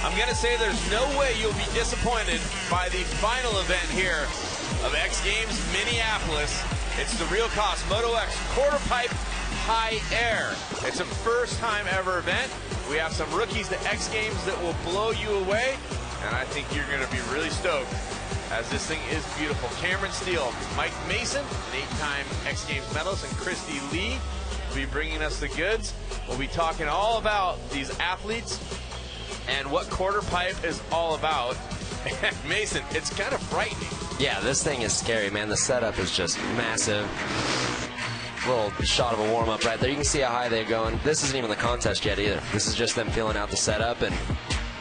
I'm going to say there's no way you'll be disappointed by the final event here of X Games Minneapolis. It's the Real Cost Moto X QuarterPipe High Air. It's a first-time ever event. We have some rookies to X Games that will blow you away, and I think you're going to be really stoked, as this thing is beautiful. Cameron Steele, Mike Mason, an 8-time X Games medalist, and Christy Lee will be bringing us the goods. We'll be talking all about these athletes and what QuarterPipe is all about. And Mason, it's kind of frightening. Yeah, this thing is scary, man. The setup is just massive. Little shot of a warm-up right there. You can see how high they're going. This isn't even the contest yet either. This is just them feeling out the setup and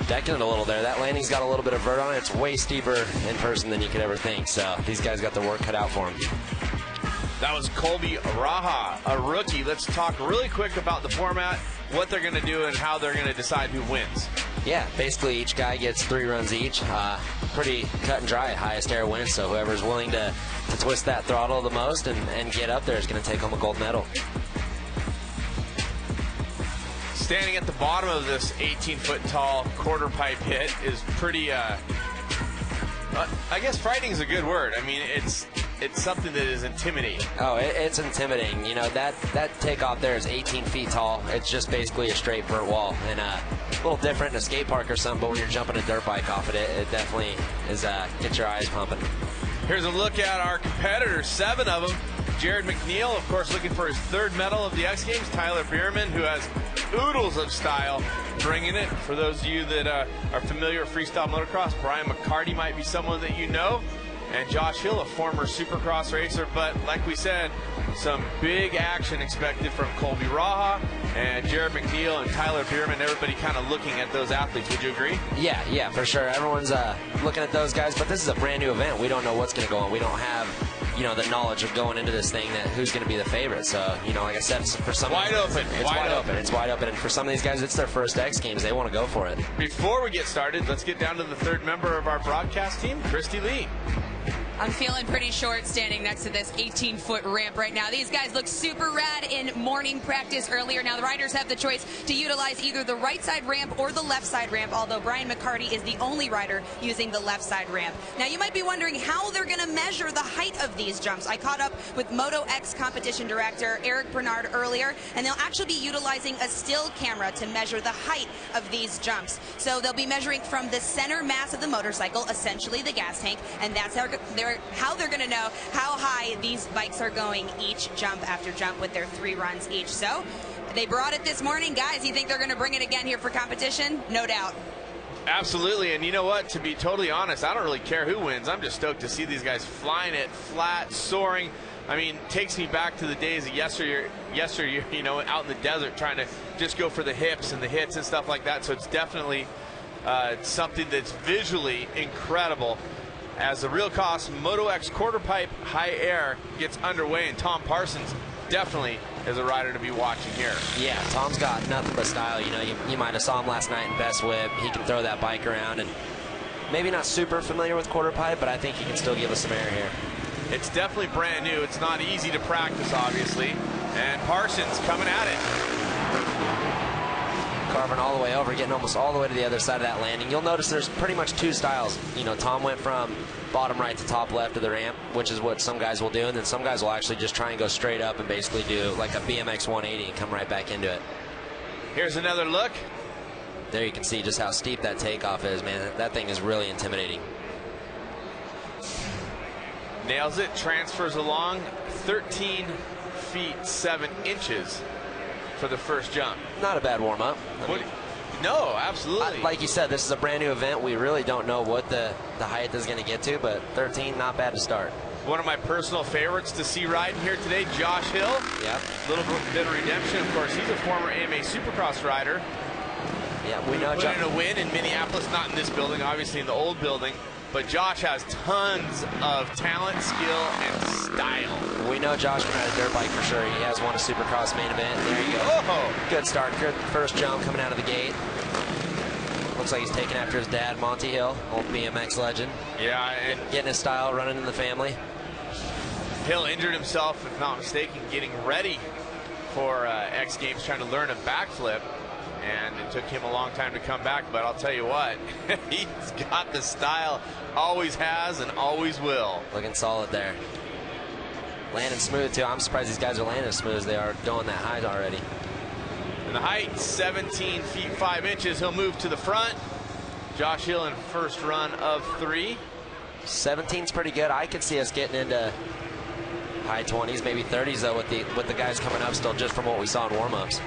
decking it a little there. That landing's got a little bit of vert on it. It's way steeper in person than you could ever think. So these guys got their work cut out for them. That was Colby Raha, a rookie. Let's talk really quick about the format, what they're going to do, and how they're going to decide who wins. Yeah, basically each guy gets 3 runs each. Pretty cut and dry. Highest air wins, so whoever's willing to twist that throttle the most and get up there is going to take home a gold medal. Standing at the bottom of this 18-foot tall QuarterPipe hit is pretty, I guess frightening is a good word. I mean, it's something that is intimidating. Oh, it's intimidating. You know, that takeoff there is 18 feet tall. It's just basically a straight vert wall. And a little different in a skate park or something, but when you're jumping a dirt bike off of it, it definitely is, gets your eyes pumping. Here's a look at our competitors, 7 of them. Jared McNeil, of course, looking for his 3rd medal of the X Games. Tyler Bierman, who has oodles of style, bringing it. For those of you that are familiar with freestyle motocross, Brian McCarty might be someone that you know. And Josh Hill, a former Supercross racer. But like we said, some big action expected from Colby Raha and Jared McNeil and Tyler Bierman. Everybody kind of looking at those athletes. Would you agree? Yeah, for sure. Everyone's looking at those guys. But this is a brand new event. We don't know what's going to go on. We don't have, you know, the knowledge of going into this thing that who's going to be the favorite. So, you know, like I said, for some wide open. It's wide open. It's wide open. And for some of these guys, it's their first X Games. They want to go for it. Before we get started, let's get down to the 3rd member of our broadcast team, Christy Lee. I'm feeling pretty short standing next to this 18-foot ramp right now. These guys look super rad in morning practice earlier. Now the riders have the choice to utilize either the right side ramp or the left side ramp, although Brian McCarty is the only rider using the left side ramp. Now you might be wondering how they're going to measure the height of these jumps. I caught up with Moto X competition director Eric Bernard earlier, and they'll actually be utilizing a still camera to measure the height of these jumps. So they'll be measuring from the center mass of the motorcycle, essentially the gas tank, and that's how they're going to know how high these bikes are going each jump after jump with their 3 runs each. So they brought it this morning. Guys, you think they're going to bring it again here for competition? No doubt. Absolutely, and you know what? To be totally honest, I don't really care who wins. I'm just stoked to see these guys flying it flat, soaring. I mean, takes me back to the days of yesteryear, you know, out in the desert trying to just go for the hips and the hits and stuff like that. So it's definitely something that's visually incredible as the Real Cost Moto X QuarterPipe High Air gets underway, and Tom Parsons definitely is a rider to be watching here. Yeah, Tom's got nothing but style. You know, you might have saw him last night in Best Whip. He can throw that bike around, and maybe not super familiar with QuarterPipe, but I think he can still give us some air here. It's definitely brand new. It's not easy to practice, obviously, and Parsons coming at it. Carving all the way over, getting almost all the way to the other side of that landing. You'll notice there's pretty much 2 styles. You know, Tom went from bottom right to top left of the ramp, which is what some guys will do, and then some guys will actually just try and go straight up and basically do like a BMX 180 and come right back into it. Here's another look. There you can see just how steep that takeoff is, man. That thing is really intimidating. Nails it, transfers along 13 feet 7 inches for the first jump. Not a bad warm-up. No, absolutely. Like you said, this is a brand new event. We really don't know what the height is going to get to, but 13, not bad to start. One of my personal favorites to see riding here today, Josh Hill. Yep. A little bit of redemption. Of course, he's a former AMA Supercross rider. Yeah, we know Josh put in a win in Minneapolis, not in this building, obviously in the old building. But Josh has tons of talent, skill, and style. We know Josh can ride a dirt bike for sure. He has won a Supercross main event. There you go. Oh. Good start. Good first jump coming out of the gate. Looks like he's taking after his dad, Monty Hill, old BMX legend. Yeah, and getting his style, running in the family. Hill injured himself, if not mistaken, getting ready for X Games, trying to learn a backflip. And it took him a long time to come back, but I'll tell you what, he's got the style, always has and always will. Looking solid there. Landing smooth too. I'm surprised these guys are landing as smooth as they are going that high already. And the height, 17 feet 5 inches. He'll move to the front. Josh Hill in first run of 3. 17's pretty good. I could see us getting into high 20s, maybe 30s though, with the guys coming up still, just from what we saw in warm-ups.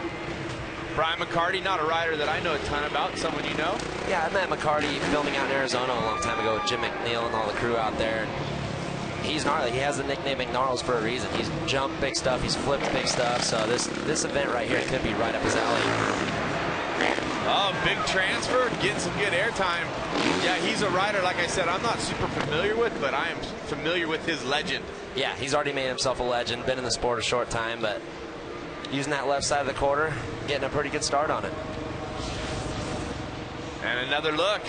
Brian McCarty, not a rider that I know a ton about. Someone you know? Yeah, I met McCarty filming out in Arizona a long time ago with Jim McNeil and all the crew out there. He's gnarly. He has the nickname McNarls for a reason. He's jumped big stuff. He's flipped big stuff. So this event right here could be right up his alley. Oh, big transfer, getting some good airtime. Yeah, he's a rider, like I said, I'm not super familiar with, but I am familiar with his legend. Yeah, he's already made himself a legend. Been in the sport a short time, but using that left side of the quarter, getting a pretty good start on it. And another look.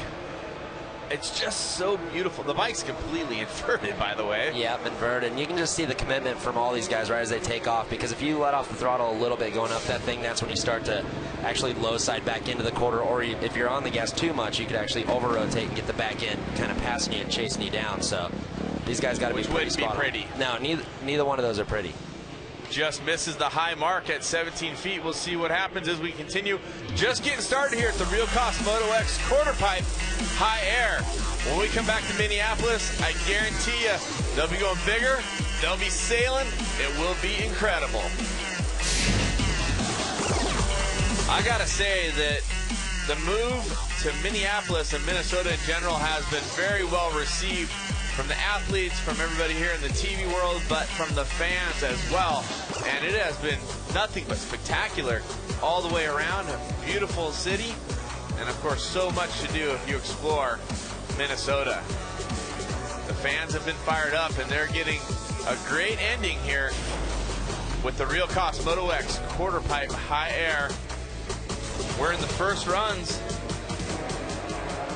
It's just so beautiful. The bike's completely inverted, by the way. Yeah, inverted. And you can just see the commitment from all these guys right as they take off, because if you let off the throttle a little bit going up that thing, that's when you start to actually low side back into the quarter, or if you're on the gas too much, you could actually over rotate and get the back end kind of passing you and chasing you down. So these guys got to be pretty spot on. Pretty. No, neither one of those are pretty. Just misses the high mark at 17 feet. We'll see what happens as we continue. Just getting started here at the Real Cost Moto X QuarterPipe High Air. When we come back to Minneapolis, I guarantee you they'll be going bigger, they'll be sailing, it will be incredible. I gotta say that the move to Minneapolis and Minnesota in general has been very well received from the athletes, from everybody here in the TV world, but from the fans as well. And it has been nothing but spectacular all the way around. A beautiful city, and of course so much to do if you explore Minnesota. The fans have been fired up, and they're getting a great ending here with the Real Cost Moto X QuarterPipe High Air. We're in the first runs,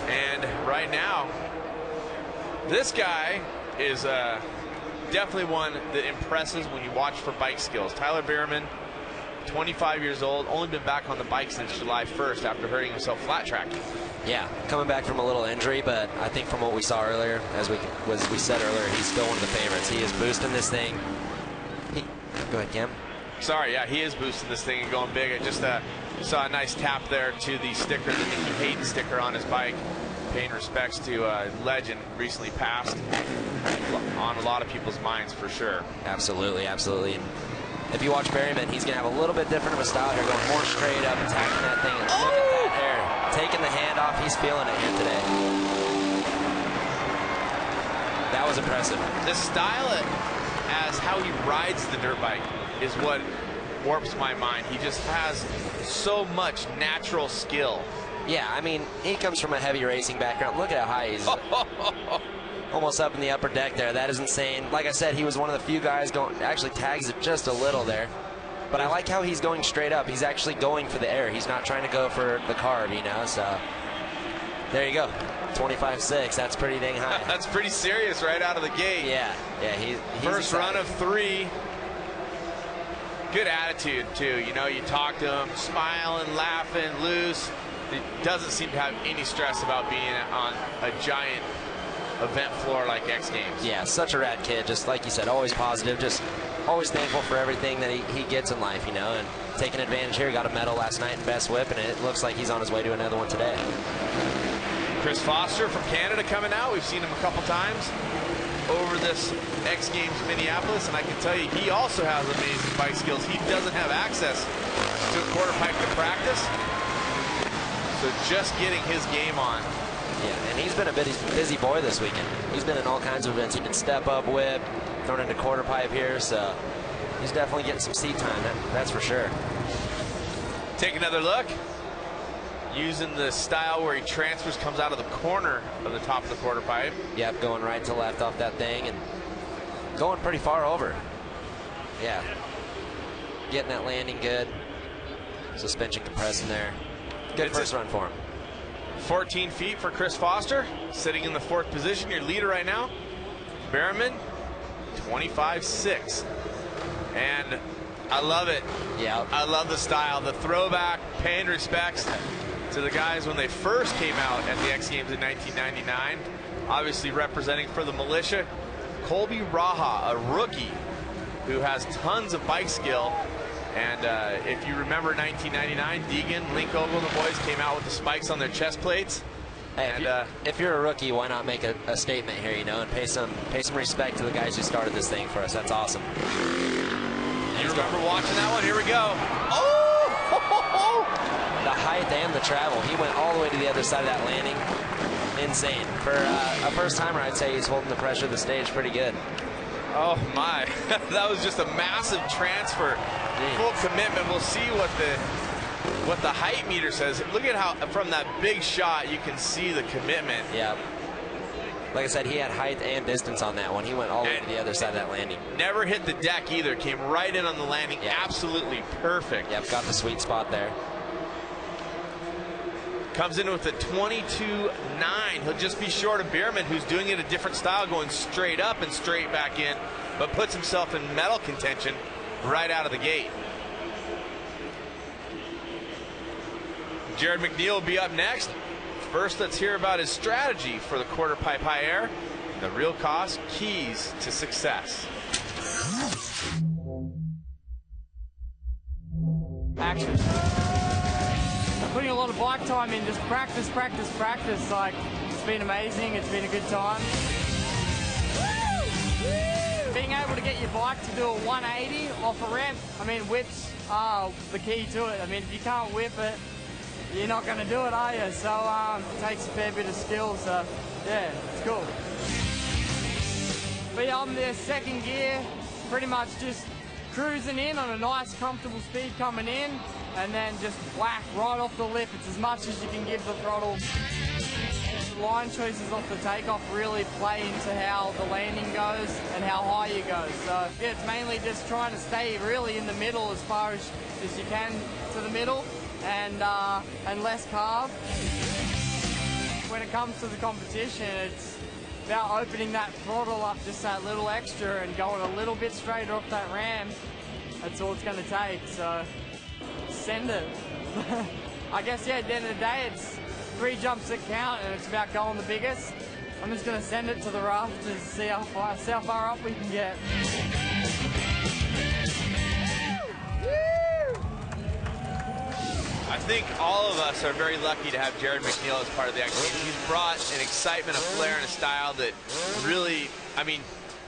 and right now, this guy is definitely one that impresses when you watch for bike skills. Tyler Behrman, 25 years old, only been back on the bike since July 1st after hurting himself flat tracking. Yeah, coming back from a little injury, but I think from what we saw earlier, as we said earlier, he's still one of the favorites. He is boosting this thing. Go ahead, Cam. Sorry, yeah, he is boosting this thing and going big. I just saw a nice tap there to the sticker, the Nikki Hayden sticker on his bike, paying respects to a legend recently passed on a lot of people's minds for sure. Absolutely, absolutely. And if you watch Berryman, he's going to have a little bit different of a style here, going more straight up, attacking that thing. And look at that hair. Taking the hand off, he's feeling it here today. That was impressive. The style as how he rides the dirt bike is what warps my mind. He just has so much natural skill. Yeah, I mean, he comes from a heavy racing background. Look at how high he's almost up in the upper deck there. That is insane. Like I said, he was one of the few guys going, actually tags it just a little there. But I like how he's going straight up. He's actually going for the air. He's not trying to go for the carb, you know, so there you go. 25.6, that's pretty dang high. That's pretty serious right out of the gate. Yeah, he's first excited. Run of 3. Good attitude, too. You know, you talk to him, smiling, laughing, loose. He doesn't seem to have any stress about being on a giant event floor like X Games. Yeah, such a rad kid. Just like you said, always positive, just always thankful for everything that he gets in life, you know, and taking advantage here. He got a medal last night in Best Whip, and it looks like he's on his way to another one today. Chris Foster from Canada coming out. We've seen him a couple times over this X Games Minneapolis, and I can tell you he also has amazing bike skills. He doesn't have access to a QuarterPipe to practice, so just getting his game on. Yeah, and he's been a busy boy this weekend. He's been in all kinds of events. He did step up whip, thrown into QuarterPipe here, so he's definitely getting some seat time, that's for sure. Take another look. Using the style where he transfers, comes out of the corner of the top of the QuarterPipe. Yep, going right to left off that thing and going pretty far over. Yeah, getting that landing good. Suspension compressing there. Good first run for him. 14 feet for Chris Foster, sitting in the 4th position, your leader right now. Behrman, 25.6. And I love it. Yeah. I love the style, the throwback, paying respects to the guys when they first came out at the X Games in 1999. Obviously representing for the militia, Colby Raha, a rookie who has tons of bike skill. And if you remember 1999, Deegan, Link Ogle, and the boys came out with the spikes on their chest plates. Hey, and if you're a rookie, why not make a statement here, you know, and pay some respect to the guys who started this thing for us. That's awesome. You remember watching that one? Here we go. Oh! The height and the travel. He went all the way to the other side of that landing. Insane. For a first-timer, I'd say he's holding the pressure of the stage pretty good. Oh, my. That was just a massive transfer. Jeez. Full commitment. We'll see what the height meter says. Look at how, from that big shot, you can see the commitment. Yeah. Like I said, he had height and distance on that one. He went all the way to the other side of that landing. Never hit the deck either. Came right in on the landing. Yeah. Absolutely perfect. Yep, got the sweet spot there. Comes in with a 22.9. He'll just be short of Bierman, who's doing it a different style, going straight up and straight back in, but puts himself in medal contention right out of the gate. Jared McNeil will be up next. First, let's hear about his strategy for the quarter pipe high air, the real cost, keys to success. Action. I'm putting a lot of bike time in, just practice. Like, it's been amazing, it's been a good time. Being able to get your bike to do a 180 off a ramp, I mean, whips are the key to it. I mean, if you can't whip it, you're not going to do it, are you? So it takes a fair bit of skill, so yeah, it's cool. But yeah, I'm there second gear, pretty much just cruising in on a nice comfortable speed coming in, and then just whack right off the lip. It's as much as you can give the throttle. Line choices off the takeoff really play into how the landing goes and how high you go. So yeah, it's mainly just trying to stay really in the middle as far as you can to the middle, and less carb. When it comes to the competition, it's about opening that throttle up just that little extra and going a little bit straighter off that ramp. That's all it's going to take, so send it. I guess, yeah, at the end of the day, it's 3 jumps that count, and it's about going the biggest. I'm just going to send it to the rafters, see how far up we can get. I think all of us are very lucky to have Jared McNeil as part of the X Games. He's brought an excitement, a flair, and a style that really, I mean,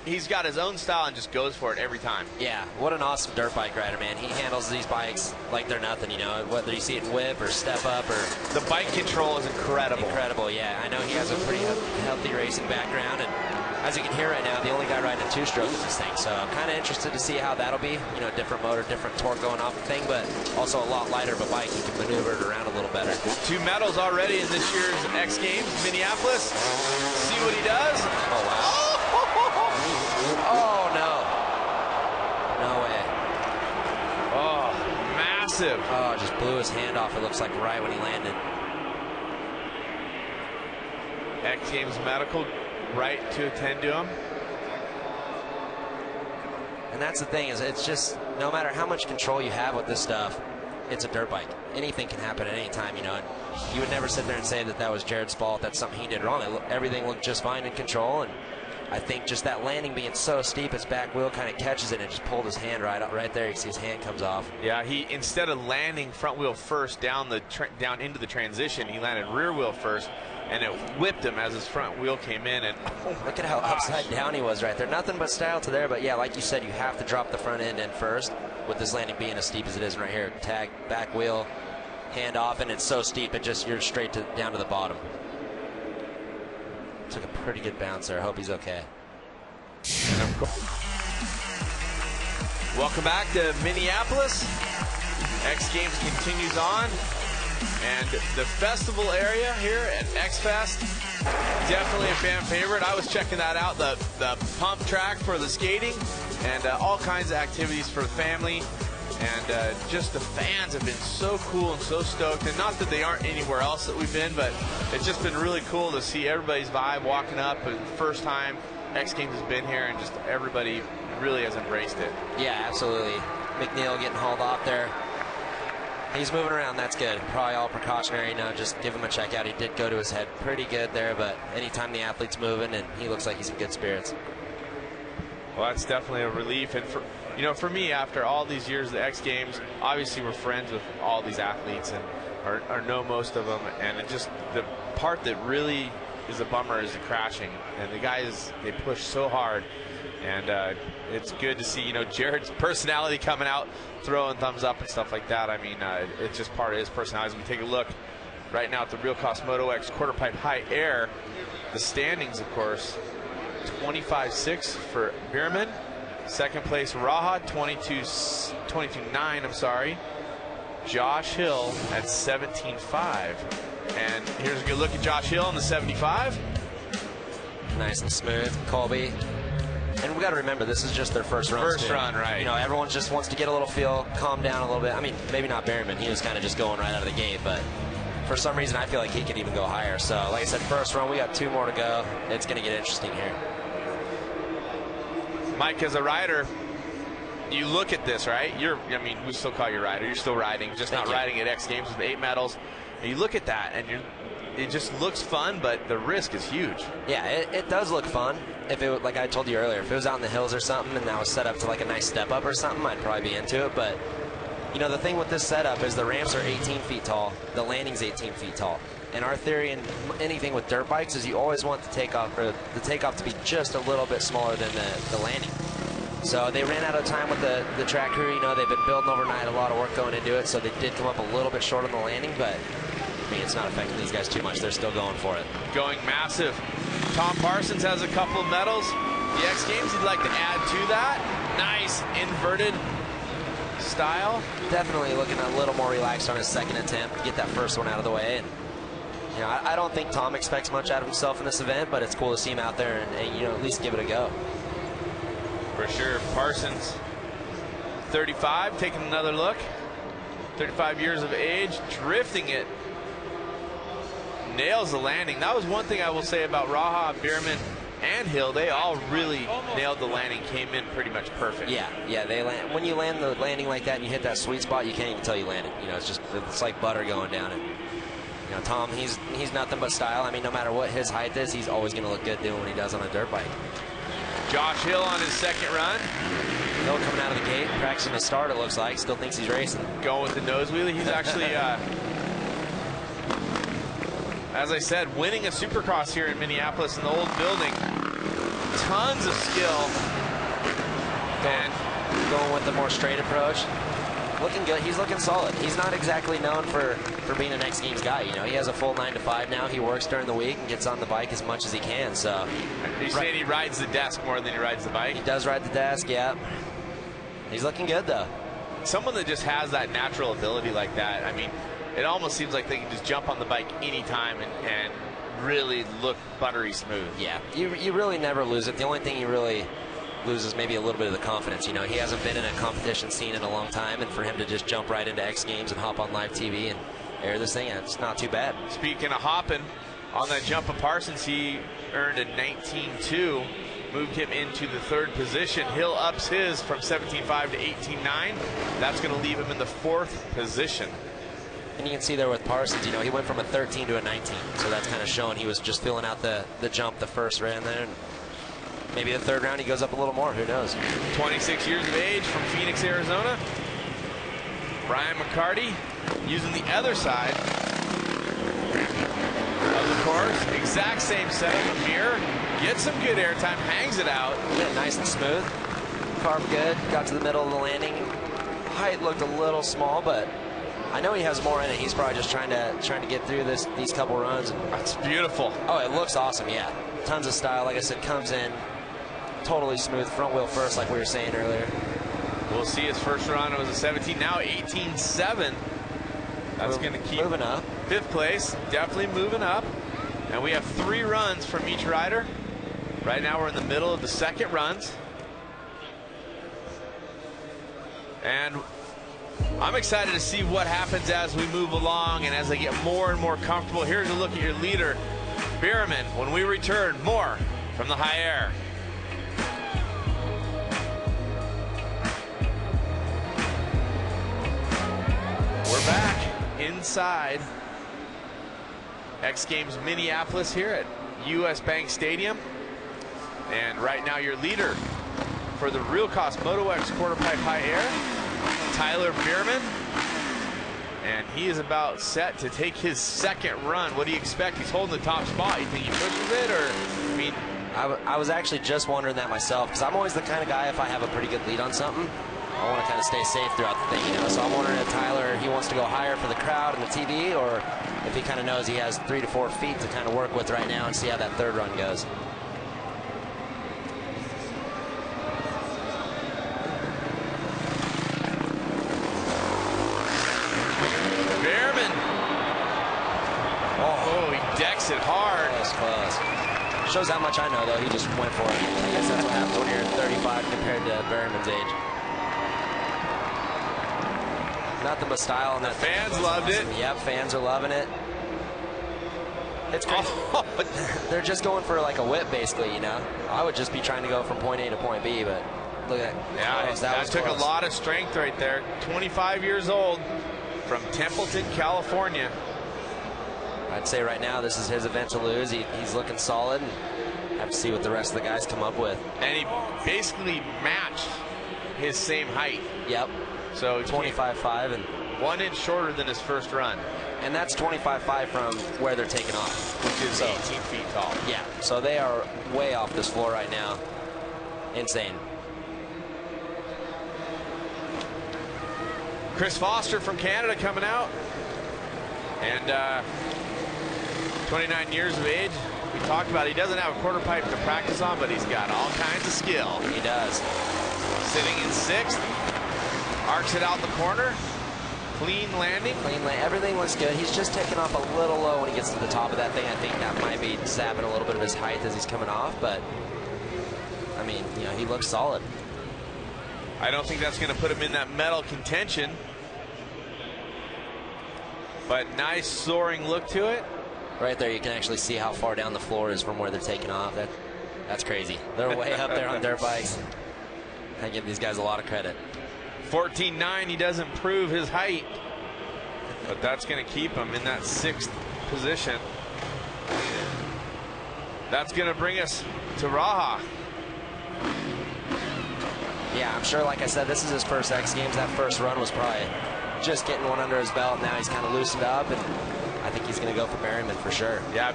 he's got his own style and just goes for it every time. Yeah, what an awesome dirt bike rider, man. He handles these bikes like they're nothing, you know, whether you see it in whip or step up or... The bike control is incredible. Incredible, yeah. I know he has a pretty healthy racing background, and as you can hear right now, the only guy riding a 2-stroke in this thing, so I'm kind of interested to see how that'll be. You know, different motor, different torque going off the thing, but also a lot lighter of a bike. He can maneuver it around a little better. 2 medals already in this year's X Games, Minneapolis. See what he does. Oh, wow. Oh, no. No way. Oh, massive. Oh, just blew his hand off, it looks like, right when he landed. X Games medical, right to attend to him. And that's the thing, is it's just, no matter how much control you have with this stuff, it's a dirt bike. Anything can happen at any time, you know. And you would never sit there and say that that was Jared's fault, that's something he did wrong. Everything looked just fine in control, and I think just that landing being so steep, his back wheel kind of catches it and just pulled his hand right there. You see his hand comes off. Yeah, he, instead of landing front wheel first down into the transition, he landed rear wheel first, and it whipped him as his front wheel came in. And oh, look at how upside down he was right there. Nothing but style to there, but yeah, like you said, you have to drop the front end in first with this landing being as steep as it is right here. Tag, back wheel, hand off, and it's so steep it just, you're straight down to the bottom. Took a pretty good bounce there. I hope he's okay. Welcome back to Minneapolis. X Games continues on. And the festival area here at X Fest, definitely a fan favorite. I was checking that out, the pump track for the skating, and all kinds of activities for the family. And just the fans have been so cool and so stoked. And not that they aren't anywhere else that we've been, but it's just been really cool to see everybody's vibe walking up. And the first time X Games has been here, and just everybody really has embraced it. Yeah, absolutely. McNeil getting hauled off there. He's moving around. That's good. Probably all precautionary. You know, just give him a check out. He did go to his head pretty good there, but anytime the athlete's moving, and he looks like he's in good spirits. Well, that's definitely a relief. And for me, after all these years of the X Games, obviously we're friends with all these athletes and or know most of them. And it just, the part that really is a bummer is the crashing. And the guys, they push so hard. And it's good to see, Jared's personality coming out, throwing thumbs up and stuff like that. I mean, it's just part of his personality. As we take a look right now at the Real Cost Moto X QuarterPipe High Air, the standings, of course, 25.6 for Bierman. Second place, Raha, 22.9, I'm sorry. Josh Hill at 17.5. And here's a good look at Josh Hill in the 75. Nice and smooth. Colby. And we got to remember, this is just their first run. First run, right. Everyone just wants to get a little feel, calm down a little bit. I mean, maybe not Berryman. He was kind of just going right out of the gate, but for some reason, I feel like he could even go higher. So, like I said, first run, we got 2 more to go. It's going to get interesting here. Mike, as a rider, you look at this, right? We still call you a rider. You're still riding, just not riding at X Games with 8 medals. And you look at that, and it just looks fun, but the risk is huge. Yeah, it does look fun. If it, like I told you earlier, if it was out in the hills or something and that was set up to like a nice step up or something, I'd probably be into it. But the thing with this setup is the ramps are 18 feet tall, the landing's 18 feet tall, and our theory in anything with dirt bikes is you always want the takeoff to be just a little bit smaller than the landing. So they ran out of time with the track crew. They've been building overnight, a lot of work going into it, so they did come up a little bit short on the landing, but it's not affecting these guys too much. They're still going for it. Going massive. Tom Parsons has a couple of medals. The X Games, he'd like to add to that. Nice inverted style. Definitely looking a little more relaxed on his second attempt to get that first one out of the way. And I don't think Tom expects much out of himself in this event, but it's cool to see him out there and at least give it a go. For sure. Parsons, 35, taking another look. 35 years of age, drifting it. Nails the landing. That was one thing I will say about Raha, Bierman, and Hill. They all really nailed the landing, came in pretty much perfect. Yeah, they land. When you land the landing like that and you hit that sweet spot, you can't even tell you landed. It's like butter going down it. Tom, he's nothing but style. I mean, no matter what his height is, he's always going to look good doing what he does on a dirt bike. Josh Hill on his second run. Hill coming out of the gate, practicing his start, it looks like. Still thinks he's racing. Going with the nose wheelie. He's actually, as I said, winning a Supercross here in Minneapolis in the old building. Tons of skill. And going with the more straight approach. Looking good. He's looking solid. He's not exactly known for being an X Games guy. He has a full 9 to 5 now. He works during the week and gets on the bike as much as he can. So he's saying he rides the desk more than he rides the bike. He does ride the desk, yeah. He's looking good though. Someone that just has that natural ability like that. I mean, it almost seems like they can just jump on the bike anytime and really look buttery smooth. Yeah, you really never lose it. The only thing you really loses maybe a little bit of the confidence. He hasn't been in a competition scene in a long time, and for him to just jump right into X Games and hop on live TV and air this thing, it's not too bad. Speaking of hopping, on that jump of Parsons, he earned a 19.2, moved him into the 3rd position. Hill ups his from 17.5 to 18.9. That's going to leave him in the 4th position. And you can see there with Parsons, he went from a 13 to a 19, so that's kind of showing he was just filling out the jump the first round there. And maybe the 3rd round he goes up a little more, who knows. 26 years of age from Phoenix, Arizona. Brian McCarty using the other side of the course. Exact same setup. Amir gets some good airtime, hangs it out. Yeah, nice and smooth. Carved good, got to the middle of the landing. Height looked a little small, but I know he has more in it. He's probably just trying to get through these couple runs. That's beautiful. Oh, it looks awesome, yeah. Tons of style. Like I said, comes in totally smooth, front wheel first, like we were saying earlier. We'll see his first run. It was a 17, now 18.7. That's going to keep moving up. 5th place, definitely moving up. And we have 3 runs from each rider. Right now we're in the middle of the 2nd runs. And I'm excited to see what happens as we move along and as they get more and more comfortable. Here's a look at your leader, Bierman. When we return, more from the high air. We're back. inside X Games Minneapolis here at US Bank Stadium. And right now your leader for the Real Cost Moto X QuarterPipe High Air, Tyler Bierman. And he is about set to take his second run. What do you expect? He's holding the top spot. You think he pushes it, or, I mean... I was actually just wondering that myself, because I'm always the kind of guy, if I have a pretty good lead on something, I want to kind of stay safe throughout the thing, you know? So I'm wondering if Tyler, he wants to go higher for the crowd and the TV, or if he kind of knows he has 3 to 4 feet to kind of work with right now and see how that third run goes. Decks it hard. Close, close. Shows how much I know, though. He just went for it. I guess that's what happens when you're 35 compared to Berryman's age. Nothing but style. And the fans loved it. Yep, fans are loving it. It's great. Oh. They're just going for like a whip, basically, you know. I would just be trying to go from point A to point B, but look at that. Yeah, that took a lot of strength right there. 25 years old from Templeton, California. I'd say right now this is his event to lose. He's looking solid. And have to see what the rest of the guys come up with. And he basically matched his same height. Yep. So 25.5 and 1 inch shorter than his first run. And that's 25.5 from where they're taking off, which is 18 feet tall. Yeah. So they are way off this floor right now. Insane. Chris Foster from Canada coming out. And 29 years of age. We talked about he doesn't have a quarter pipe to practice on, but he's got all kinds of skill. He does. Sitting in 6th. Arcs it out the corner. Clean landing. Everything looks good. He's just taking off a little low when he gets to the top of that thing. I think that might be sapping a little bit of his height as he's coming off, but I mean, you know, he looks solid. I don't think that's going to put him in that medal contention. But nice soaring look to it. Right there, you can actually see how far down the floor is from where they're taking off. That's crazy. They're way up there on dirt bikes. I give these guys a lot of credit. 14.9, he does improve his height. But that's going to keep him in that 6th position. That's going to bring us to Raha. Yeah, I'm sure, like I said, this is his first X Games. That first run was probably just getting one under his belt. Now he's kind of loosened up, and I think he's going to go for Berryman for sure. Yeah,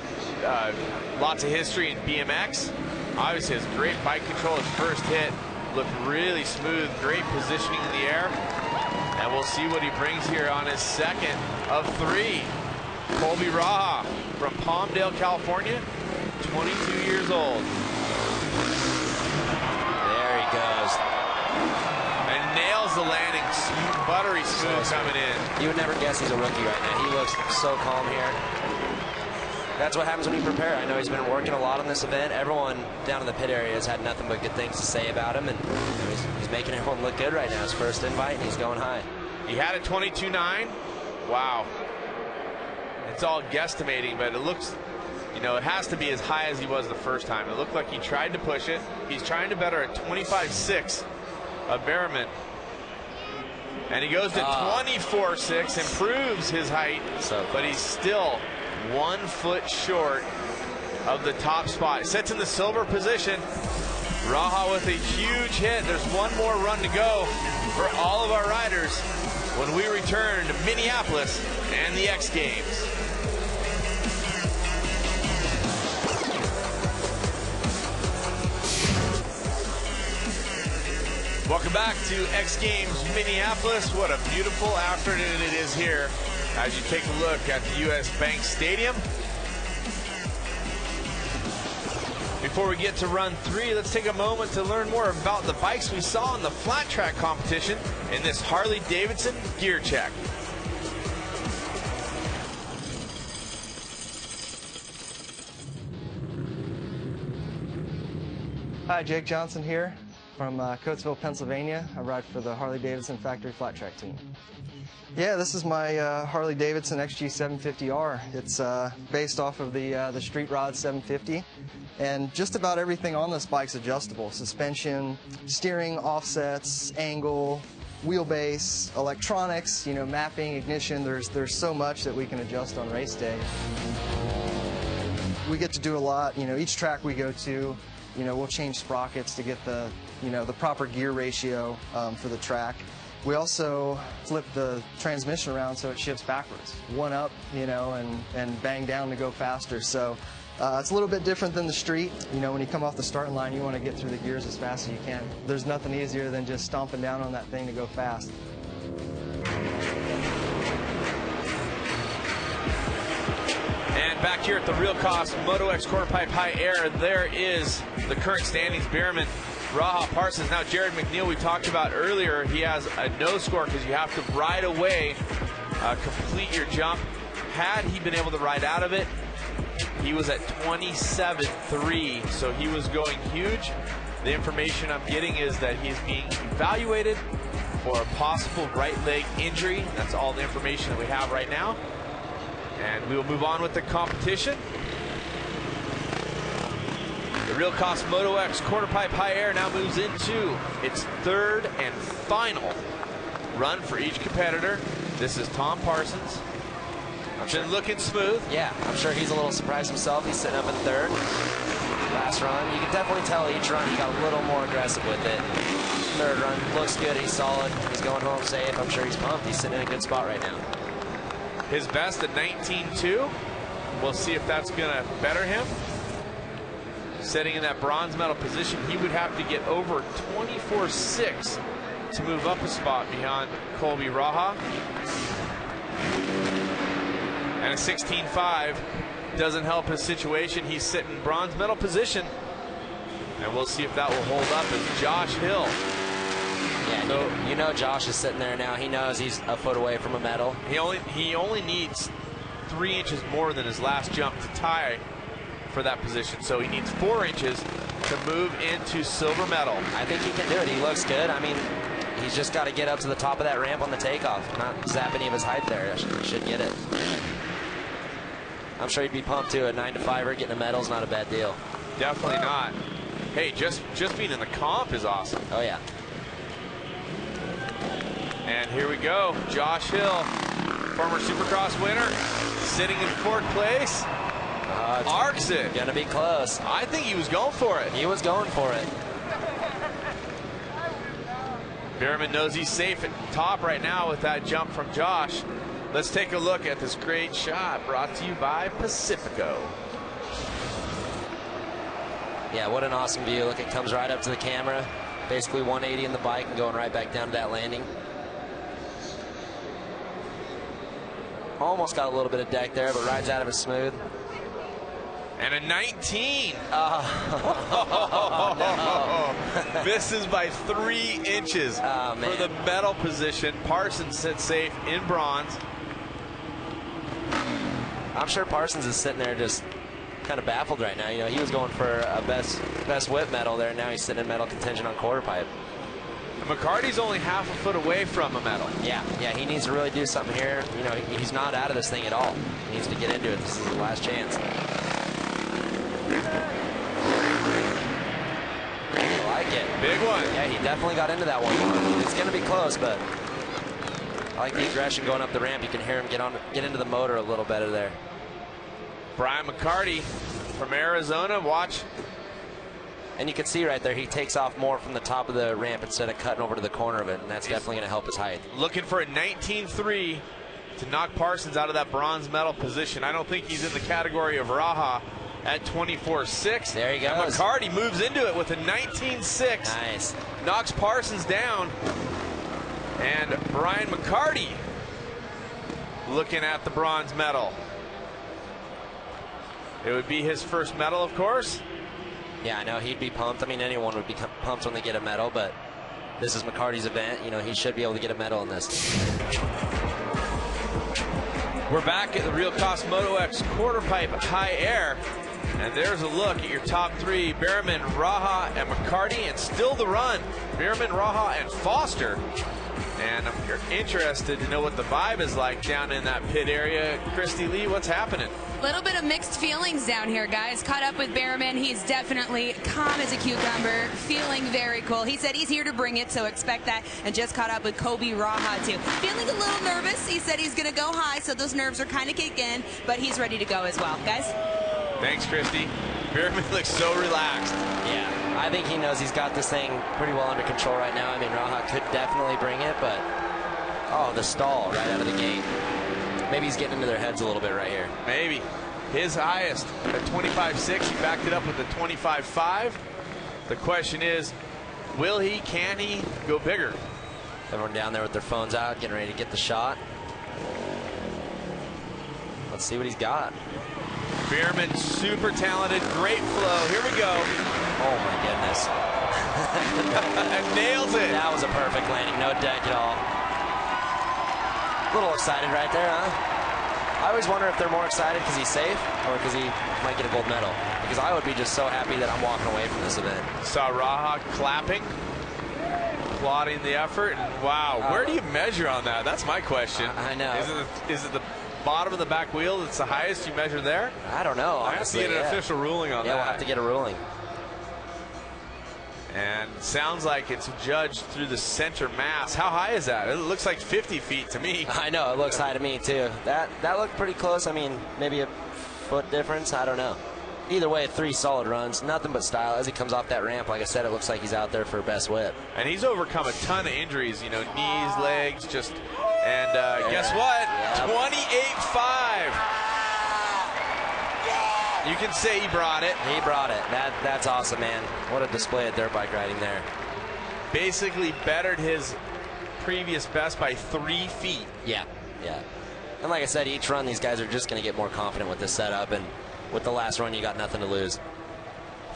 lots of history in BMX. Obviously has great bike control. His first hit looked really smooth, great positioning in the air. And we'll see what he brings here on his second of 3. Colby Raha from Palmdale, California, 22 years old. There he goes. And nails the landing, buttery smooth coming in. You would never guess he's a rookie right now. He looks so calm here. That's what happens when you prepare. I know he's been working a lot on this event. Everyone down in the pit area has had nothing but good things to say about him, and he's making everyone look good right now. His first invite, and he's going high. He had a 22.9. Wow. It's all guesstimating, but it looks, you know, it has to be as high as he was the first time. It looked like he tried to push it. He's trying to better a 25.6 of Berryman. And he goes to 24.6, improves his height, but he's still 1 foot short of the top spot. Sits in the silver position. Raha with a huge hit. There's one more run to go for all of our riders when we return to Minneapolis and the X Games. Welcome back to X Games Minneapolis. What a beautiful afternoon it is here as you take a look at the US Bank Stadium. Before we get to run 3, let's take a moment to learn more about the bikes we saw in the flat track competition in this Harley-Davidson gear check. Hi, Jake Johnson here from Coatesville, Pennsylvania. I ride for the Harley-Davidson factory flat track team. Yeah, this is my Harley-Davidson XG750R. It's based off of the Street Rod 750, and just about everything on this bike's adjustable. Suspension, steering, offsets, angle, wheelbase, electronics, you know, mapping, ignition. There's so much that we can adjust on race day. We get to do a lot. You know, each track we go to, you know, we'll change sprockets to get the, you know, the proper gear ratio for the track. We also flip the transmission around so it shifts backwards. One up, you know, and bang down to go faster. So it's a little bit different than the street. You know, when you come off the starting line, you want to get through the gears as fast as you can. There's nothing easier than just stomping down on that thing to go fast. And back here at the Real Cost Moto X QuarterPipe High Air, there is the current standings. Bierman, Raha, Parsons. Now Jared McNeil, we talked about earlier, he has a no score because you have to ride away, complete your jump. Had he been able to ride out of it, he was at 27.3, so he was going huge. The information I'm getting is that he's being evaluated for a possible right leg injury. That's all the information that we have right now. And we will move on with the competition. The Real Cost Moto X QuarterPipe High Air now moves into its third and final run for each competitor. This is Tom Parsons. Been looking smooth. Yeah, I'm sure he's a little surprised himself. He's sitting up in third. Last run, you can definitely tell each run he got a little more aggressive with it. Third run, looks good, he's solid. He's going home safe. I'm sure he's pumped. He's sitting in a good spot right now. His best at 19.2. We'll see if that's going to better him. Sitting in that bronze medal position, he would have to get over 24.6 to move up a spot beyond Colby Raha. And a 16.5 doesn't help his situation. He's sitting in bronze medal position. And we'll see if that will hold up as Josh Hill. Yeah, so, you know Josh is sitting there now. He knows he's a foot away from a medal. He only needs 3 inches more than his last jump to tie for that position. So he needs 4 inches to move into silver medal. I think he can do it. He looks good. I mean, he's just got to get up to the top of that ramp on the takeoff. Not zap any of his height there. Should get it. I'm sure he'd be pumped too. A 9-to-5er getting a medal is not a bad deal. Definitely not. Hey, just being in the comp is awesome. Oh yeah. And here we go. Josh Hill, former Supercross winner, sitting in 4th place. Arcs it. Gonna be close. I think he was going for it. He was going for it. Bierman knows he's safe at top right now with that jump from Josh. Let's take a look at this great shot brought to you by Pacifico. Yeah, what an awesome view. Look, it comes right up to the camera. Basically 180 in the bike and going right back down to that landing. Almost got a little bit of deck there, but rides out of it smooth. And a 19. Oh, no. Misses by 3 inches for the medal position. Parsons sits safe in bronze. I'm sure Parsons is sitting there just kind of baffled right now. You know, he was going for a best whip medal there. Now he's sitting in medal contention on QuarterPipe. McCarty's only half a foot away from a medal. Yeah, he needs to really do something here. You know, he's not out of this thing at all. He needs to get into it. This is the last chance. I like it. Big one. Yeah, he definitely got into that one. It's going to be close, but I like the aggression going up the ramp. You can hear him get into the motor a little better there. Brian McCarty from Arizona. Watch. And you can see right there, he takes off more from the top of the ramp instead of cutting over to the corner of it, and that's definitely going to help his height. Looking for a 19.3 to knock Parsons out of that bronze medal position. I don't think he's in the category of Raha at 24.6. There he goes. And McCarty moves into it with a 19.6. Nice. Knocks Parsons down. And Brian McCarty looking at the bronze medal. It would be his first medal, of course. Yeah, I know he'd be pumped. I mean, anyone would be pumped when they get a medal, but this is McCarty's event. You know, he should be able to get a medal in this. We're back at the Real Cost Moto X QuarterPipe High Air. And there's a look at your top 3, Bierman, Raha, and McCarty, and still the run. Bierman, Raha, and Foster And I'm interested to know what the vibe is like down in that pit area. Christy Lee, what's happening? A little bit of mixed feelings down here, guys. Caught up with Behrman. He's definitely calm as a cucumber, feeling very cool. He said he's here to bring it, so expect that. And just caught up with Kobe Raha, too. Feeling a little nervous. He said he's going to go high, so those nerves are kind of kicked in, but he's ready to go as well. Guys? Thanks, Christy. Behrman looks so relaxed. Yeah, I think he knows he's got this thing pretty well under control right now. I mean, Raha could definitely bring it, but oh, the stall right out of the gate. Maybe he's getting into their heads a little bit right here. Maybe. His highest at 25.6. He backed it up with a 25.5. The question is, will he, can he go bigger? Everyone down there with their phones out, getting ready to get the shot. Let's see what he's got. Behrman, super talented, great flow. Here we go. Oh my goodness. Nails it. That was a perfect landing, no deck at all. A little excited right there, huh? I always wonder if they're more excited because he's safe or because he might get a gold medal. Because I would be just so happy that I'm walking away from this event. Saw Raha clapping, applauding the effort. And wow, where do you measure on that? That's my question. I know. Is it the bottom of the back wheel that's the highest you measure there? I don't know, I have to honestly. get an official ruling on that. Yeah, we'll have to get a ruling. And sounds like it's judged through the center mass. How high is that? It looks like 50 feet to me. I know, it looks high to me too. That looked pretty close. I mean, maybe a foot difference. I don't know. Either way, 3 solid runs. Nothing but style. As he comes off that ramp, like I said, it looks like he's out there for best whip. And he's overcome a ton of injuries, you know, knees, legs, just. And guess what? Yep. 28.5. You can say he brought it. He brought it. That's awesome, man. What a display of dirt bike riding there. Basically bettered his previous best by 3 feet. Yeah, yeah. And like I said, each run, these guys are just going to get more confident with this setup. And with the last run, you got nothing to lose.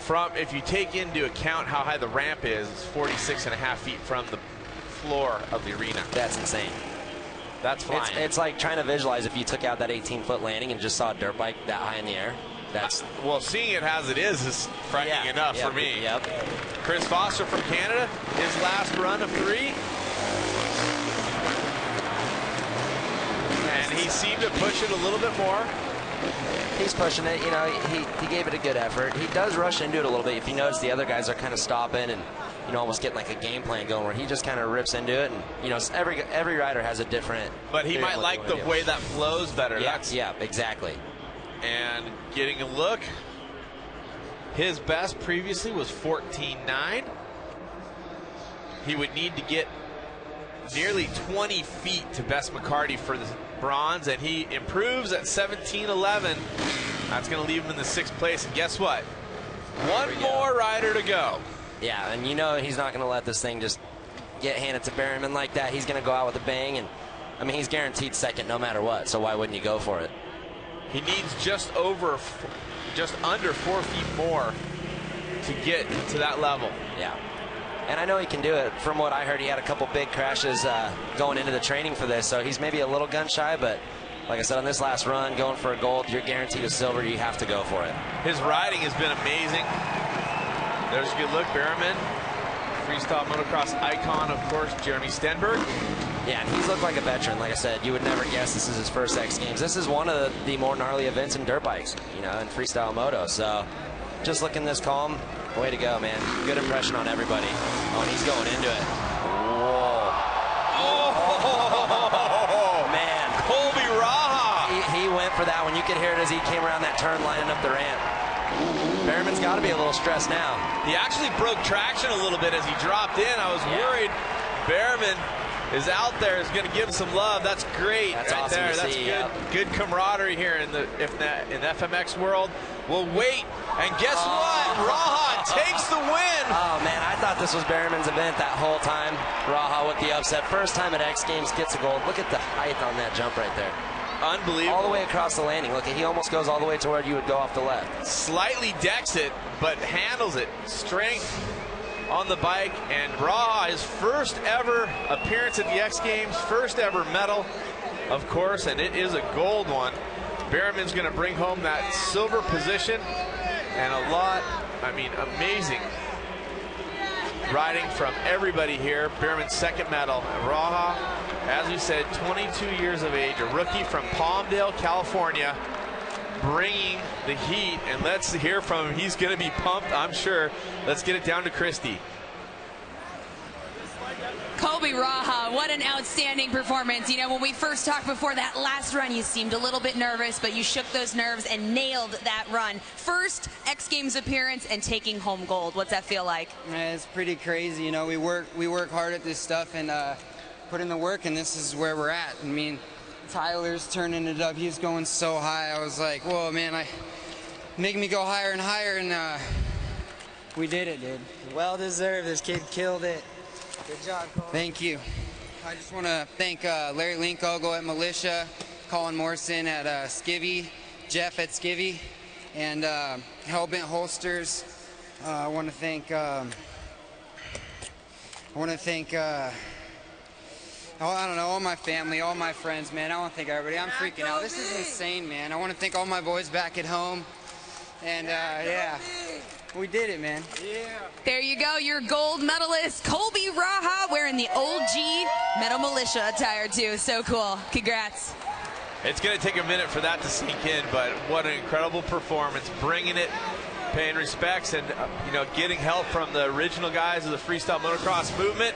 If you take into account how high the ramp is, it's 46.5 feet from the floor of the arena. That's insane. That's flying. It's like trying to visualize if you took out that 18-foot landing and just saw a dirt bike that high in the air. That's well, seeing it as it is frightening enough for me. Yep. Chris Foster from Canada, his last run of 3. And he seemed to push it a little bit more. He's pushing it. You know, he gave it a good effort. He does rush into it a little bit. If you notice, the other guys are kind of stopping and, you know, almost getting like a game plan going where he just kind of rips into it. And, you know, every rider has a different. But he might like the way that flows better. Yeah, exactly. And getting a look, his best previously was 14.9. He would need to get nearly 20 feet to best McCarty for the bronze, and he improves at 17.11. That's going to leave him in the 6th place. And guess what? One more rider to go. Yeah, and you know he's not going to let this thing just get handed to Behrman like that. He's going to go out with a bang, and I mean, he's guaranteed second no matter what, so why wouldn't you go for it? He needs just under 4 feet more to get to that level. Yeah. And I know he can do it. From what I heard, he had a couple big crashes going into the training for this, so he's maybe a little gun shy, but like I said, on this last run, going for a gold, you're guaranteed a silver, you have to go for it. His riding has been amazing. There's a good look, Behrman. Freestyle motocross icon, of course, Jeremy Stenberg. Yeah, and he's looked like a veteran. Like I said, you would never guess this is his first X Games. This is one of the more gnarly events in dirt bikes, you know, in freestyle moto. So just looking this calm, way to go, man. Good impression on everybody. Oh, and he's going into it. Whoa. Oh, man. Colby Raha. He went for that one. You could hear it as he came around that turn lining up the ramp. Behrman's got to be a little stressed now. He actually broke traction a little bit as he dropped in. I was worried. Behrman is out there, is going to give him some love. That's great. That's right awesome there. to That's see, good. Good camaraderie here in the FMX world. We'll wait, and guess what? Raha takes the win. Oh man, I thought this was Behrman's event that whole time. Raha with the upset. First time at X Games, gets a gold. Look at the height on that jump right there. Unbelievable. All the way across the landing. Look, he almost goes all the way to where you would go off the left. Slightly decks it, but handles it. Strength on the bike, and Raha, his first ever appearance at the X Games, first ever medal, of course, and it is a gold one. Behrman's going to bring home that silver position, and a lot, I mean, amazing riding from everybody here. Bierman's second medal. Raha, as we said, 22 years of age, a rookie from Palmdale, California, bringing the heat. And let's hear from him. He's going to be pumped, I'm sure. Let's get it down to Christy. Colby Raha, what an outstanding performance. You know, when we first talked before that last run, you seemed a little bit nervous, but you shook those nerves and nailed that run. First X Games appearance and taking home gold. What's that feel like? Man, it's pretty crazy. You know, we work hard at this stuff and put in the work, and this is where we're at. I mean, Tyler's turning it up. He's going so high. I was like, whoa, man, making me go higher and higher, and we did it, dude. Well deserved. This kid killed it. Good job, Cole. Thank you. I just want to thank Larry Linkogo at Militia, Colin Morrison at Skivvy, Jeff at Skivvy, and Hellbent Holsters. I want to thank I don't know, all my family, all my friends, man. I want to thank everybody. I'm freaking out. This is insane, man. I want to thank all my boys back at home. And yeah, we did it, man. Yeah. There you go, your gold medalist, Colby Raha, wearing the old G Metal Militia attire too. So cool. Congrats. It's going to take a minute for that to sink in, but what an incredible performance, bringing it, paying respects, and you know, getting help from the original guys of the freestyle motocross movement.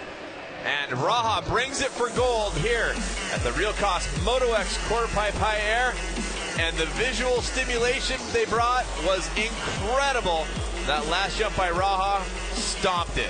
And Raha brings it for gold here at the Real Cost Moto X QuarterPipe High Air. And the visual stimulation they brought was incredible. That last jump by Raha stomped it.